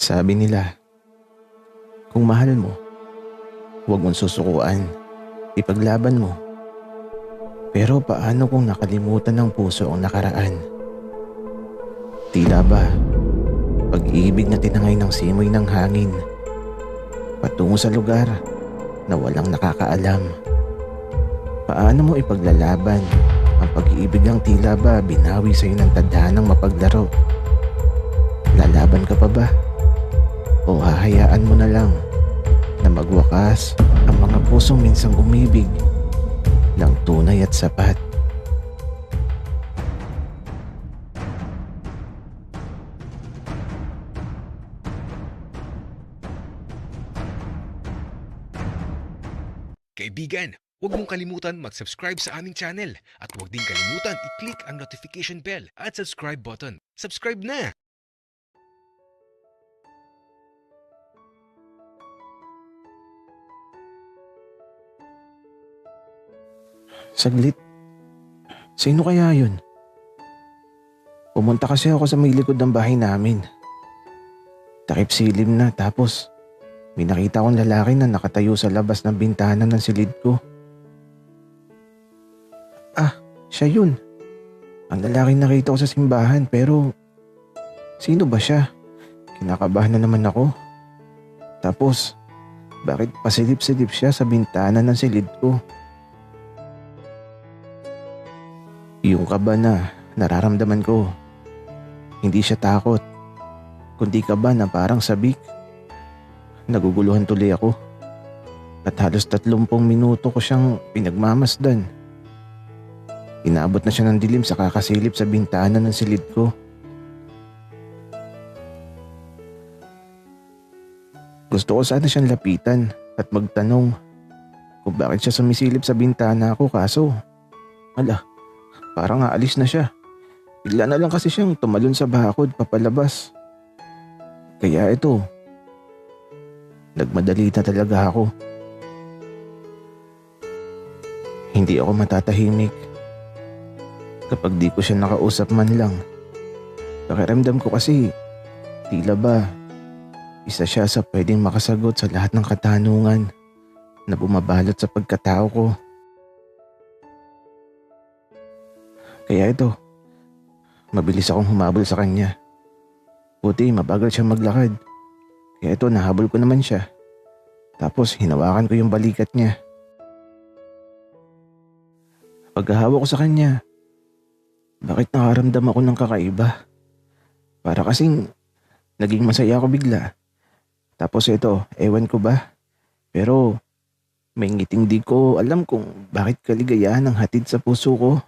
Sabi nila, kung mahal mo, huwag mong susukuan, ipaglaban mo. Pero paano kung nakalimutan ng puso ang nakaraan? Tila ba, pag-ibig na tinangay ng simoy ng hangin, patungo sa lugar na walang nakakaalam. Paano mo ipaglalaban ang pag-ibig ng tila ba binawi sa'yo ng tadhanang mapaglaro? Lalaban ka pa ba? O hahayaan mo na lang na magwakas ang mga pusong minsang umibig ng tunay at sapat? Kaibigan, huwag mong kalimutan mag-subscribe sa aming channel at huwag din kalimutan i-click ang notification bell at subscribe button. Subscribe na! Saglit, sino kaya yun? Pumunta kasi ako sa may likod ng bahay namin. Takip silim na, tapos may nakita akong lalaki na nakatayo sa labas ng bintana ng silid ko. Ah, siya yun. Ang lalaki nakita ko sa simbahan, pero sino ba siya? Kinakabahan na naman ako. Tapos, bakit pasilip-silip siya sa bintana ng silid ko? Yung kaba na nararamdaman ko, hindi siya takot, kundi kaba na parang sabik. Naguguluhan tuloy ako at halos 30 minuto ko siyang pinagmamasdan. Inaabot na siya ng dilim sa kakasilip sa bintana ng silid ko. Gusto ko sana siyang lapitan at magtanong kung bakit siya sumisilip sa bintana ko, kaso parang aalis na siya. Bigla na lang kasi siyang tumalon sa bakod papalabas. Kaya ito, nagmadali na talaga ako. Hindi ako matatahimik kapag di ko siya nakausap man lang. Pakiramdam ko kasi tila ba isa siya sa pwedeng makasagot sa lahat ng katanungan na bumabalot sa pagkatao ko. Kaya ito, mabilis akong humabol sa kanya. Buti mabagal siya maglakad. Kaya ito, nahabol ko naman siya. Tapos hinawakan ko yung balikat niya. Pagkahawak ko sa kanya, bakit nakaramdam ako ng kakaiba? Para kasing naging masaya ako bigla. Tapos ito, ewan ko ba? Pero may ngiting di ko alam kung bakit kaligayahan ang hatid sa puso ko.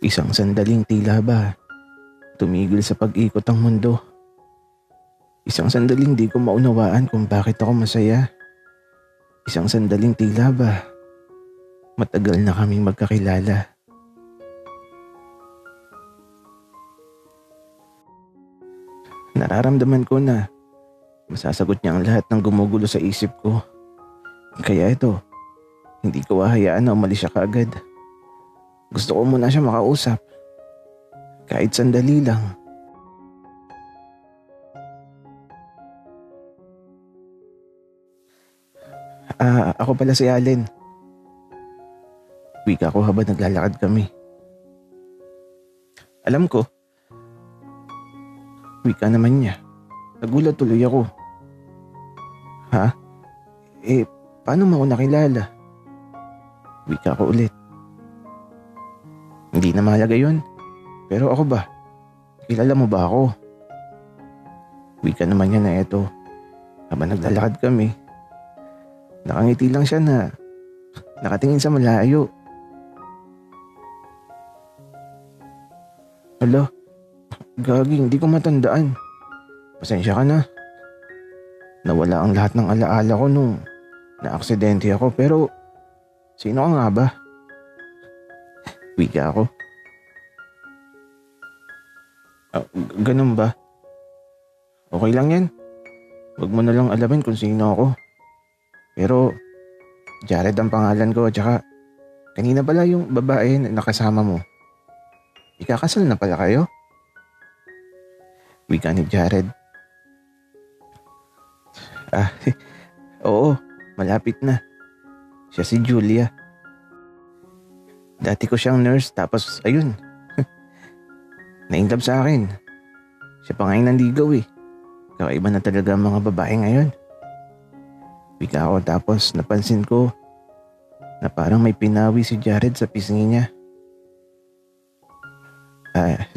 Isang sandaling tila ba tumigil sa pag-ikot ang mundo. Isang sandaling di ko maunawaan kung bakit ako masaya. Isang sandaling tila ba matagal na kaming magkakilala. Nararamdaman ko na masasagot niya ang lahat ng gumugulo sa isip ko. Kaya ito, hindi ko hahayaan na umalis siya kaagad. Gusto ko muna siya makausap. Kahit sandali lang. Ako pala si Allen. Wika ko habang naglalakad kami. Alam ko. Wika naman niya. Nagulat tuloy ako. Ha? Paano mo ako nakilala? Wika ko ulit. Hindi na mahalaga yun. Pero ako ba? Kilala mo ba ako? Wika naman niya na eto. Habang naglalakad kami, nakangiti lang siya na nakatingin sa malayo. Hala, gagi, hindi ko matandaan. Pasensya ka na. Nawala ang lahat ng alaala ko nung na-aksidente ako, pero sino ka nga ba? Wika ako. Ganun ba? Okay lang yan. Huwag mo na lang alamin kung sino ako. Pero Jared ang pangalan ko, tsaka kanina pala yung babae na nakasama mo. Ikakasal na pala kayo? Wika ni Jared. Ah, oo, malapit na. Siya si Julia. Dati ko siyang nurse tapos ayun. Na-inlove sa akin. Siya pa ngayon nanligaw eh. Kakaiba na talaga ang mga babae ngayon. Wika ako tapos napansin ko na parang may pinawi si Jared sa pisngi niya.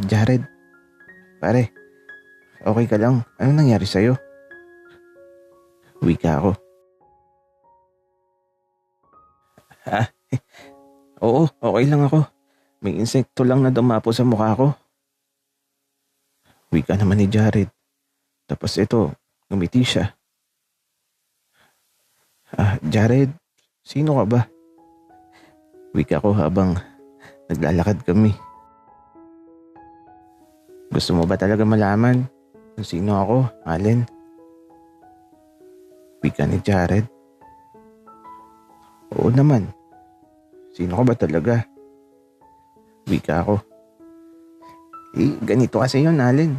Jared, pare, okay ka lang? Ano nangyari sa'yo? Wika ako. Oo, okay lang ako. May insekto lang na dumapo sa mukha ko. Wika naman ni Jared. Tapos ito, ngumiti siya. Jared, sino ka ba? Wika ko habang naglalakad kami. Gusto mo ba talaga malaman kung sino ako, Allen? Wika ni Jared. Oo naman. Sino ka ba talaga? Wika ako. Ganito kasi yun, Allen.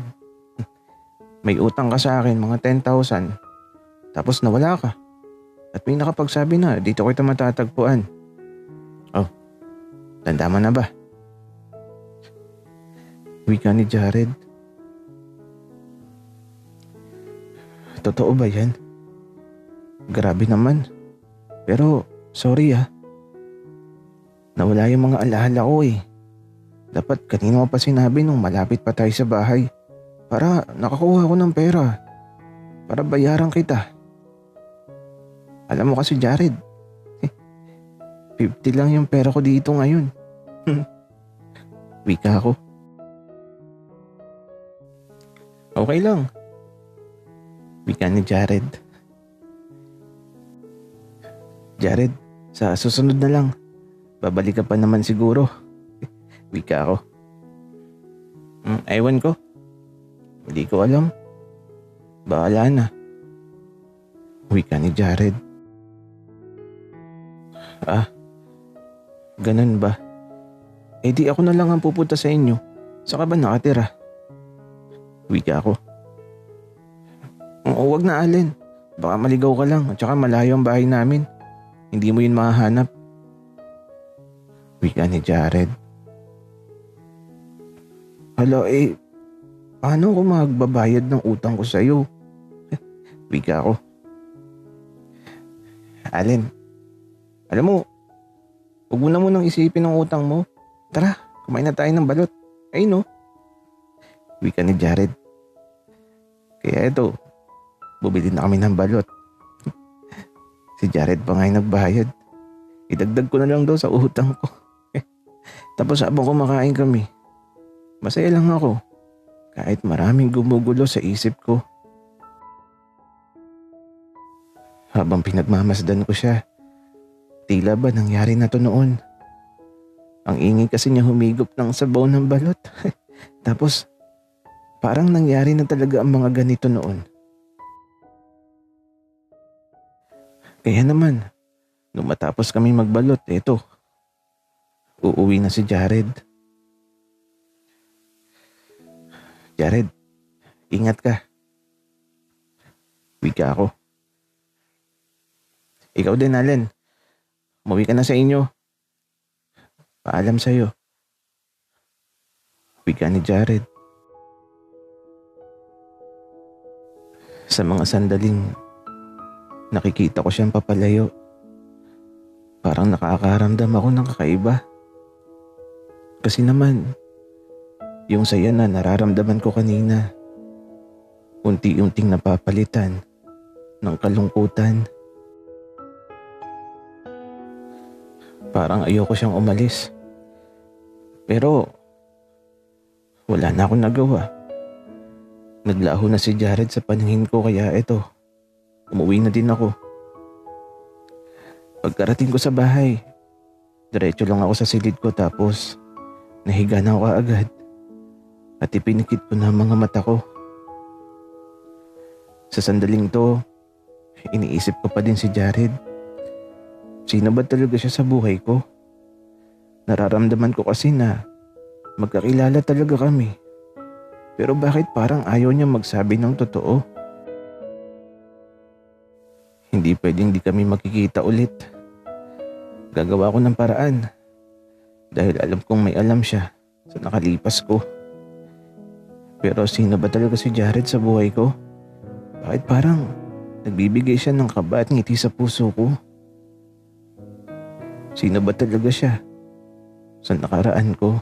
May utang ka sa akin, mga 10,000. Tapos nawala ka. At may nakapagsabi na, dito kita matatagpuan. Oh, tanda mo na ba? Wika ni Jared. Totoo ba yan? Grabe naman. Pero, sorry nawala yung mga alaala ko eh. Dapat kanino mo pa sinabi nung malapit pa tayo sa bahay. Para nakakuha ko ng pera. Para bayaran kita. Alam mo kasi Jared, 50 lang yung pera ko dito ngayon. Wika ko. Okay lang. Wika ni Jared. Jared, sa susunod na lang. Babalik ka pa naman siguro. Wika ko. Ewan ko. Hindi ko alam. Bahala na. Wika ni Jared. Ganun ba? Di ako na lang ang pupunta sa inyo. Saan ka ba nakatira? Wika ko. Huwag na Allen. Baka maligaw ka lang at saka malayo ang bahay namin. Hindi mo yun mahahanap. Wika ni Jared. Hala paano ako magbabayad ng utang ko sa'yo? Wika ko. Allen, alam mo, huwag mo na munang isipin ang utang mo. Tara, kumain na tayo ng balot. Ay no. Wika ni Jared. Kaya ito, bumili na kami ng balot. Si Jared pa nga yung nagbayad. Idagdag ko na lang daw sa utang ko. Tapos habang kumakain kami, masaya lang ako. Kahit maraming gumugulo sa isip ko. Habang pinagmamasdan ko siya, tila ba nangyari na to noon? Ang ingay kasi niya humigop ng sabaw ng balot. Tapos, parang nangyari na talaga ang mga ganito noon. Kaya naman, nung matapos kami magbalot, eto, uuwi na si Jared. Jared, ingat ka. Wika ako. Ikaw din, Allen. Umuwi ka na sa inyo. Paalam sa'yo. Wika ni Jared. Sa mga sandaling nakikita ko siyang papalayo, parang nakakaramdam ako ng kakaiba. Kasi naman, yung saya na nararamdaman ko kanina, unti-unting napapalitan ng kalungkutan. Parang ayoko siyang umalis. Pero wala na akong nagawa. Naglaho na si Jared sa paningin ko kaya eto, umuwi na din ako. Pagkarating ko sa bahay, diretso lang ako sa silid ko tapos nahiga na ako agad at ipinikit ko na ang mga mata ko. Sa sandaling to, iniisip ko pa din si Jared. Sino ba talaga siya sa buhay ko? Nararamdaman ko kasi na magkakilala talaga kami. Pero bakit parang ayaw niya magsabi ng totoo? Hindi pwedeng di kami makikita ulit. Gagawa ko ng paraan. Dahil alam kong may alam siya sa nakalipas ko. Pero sino ba talaga si Jared sa buhay ko? Bakit parang nagbibigay siya ng kaba at ngiti sa puso ko? Sino ba talaga siya sa nakaraan ko?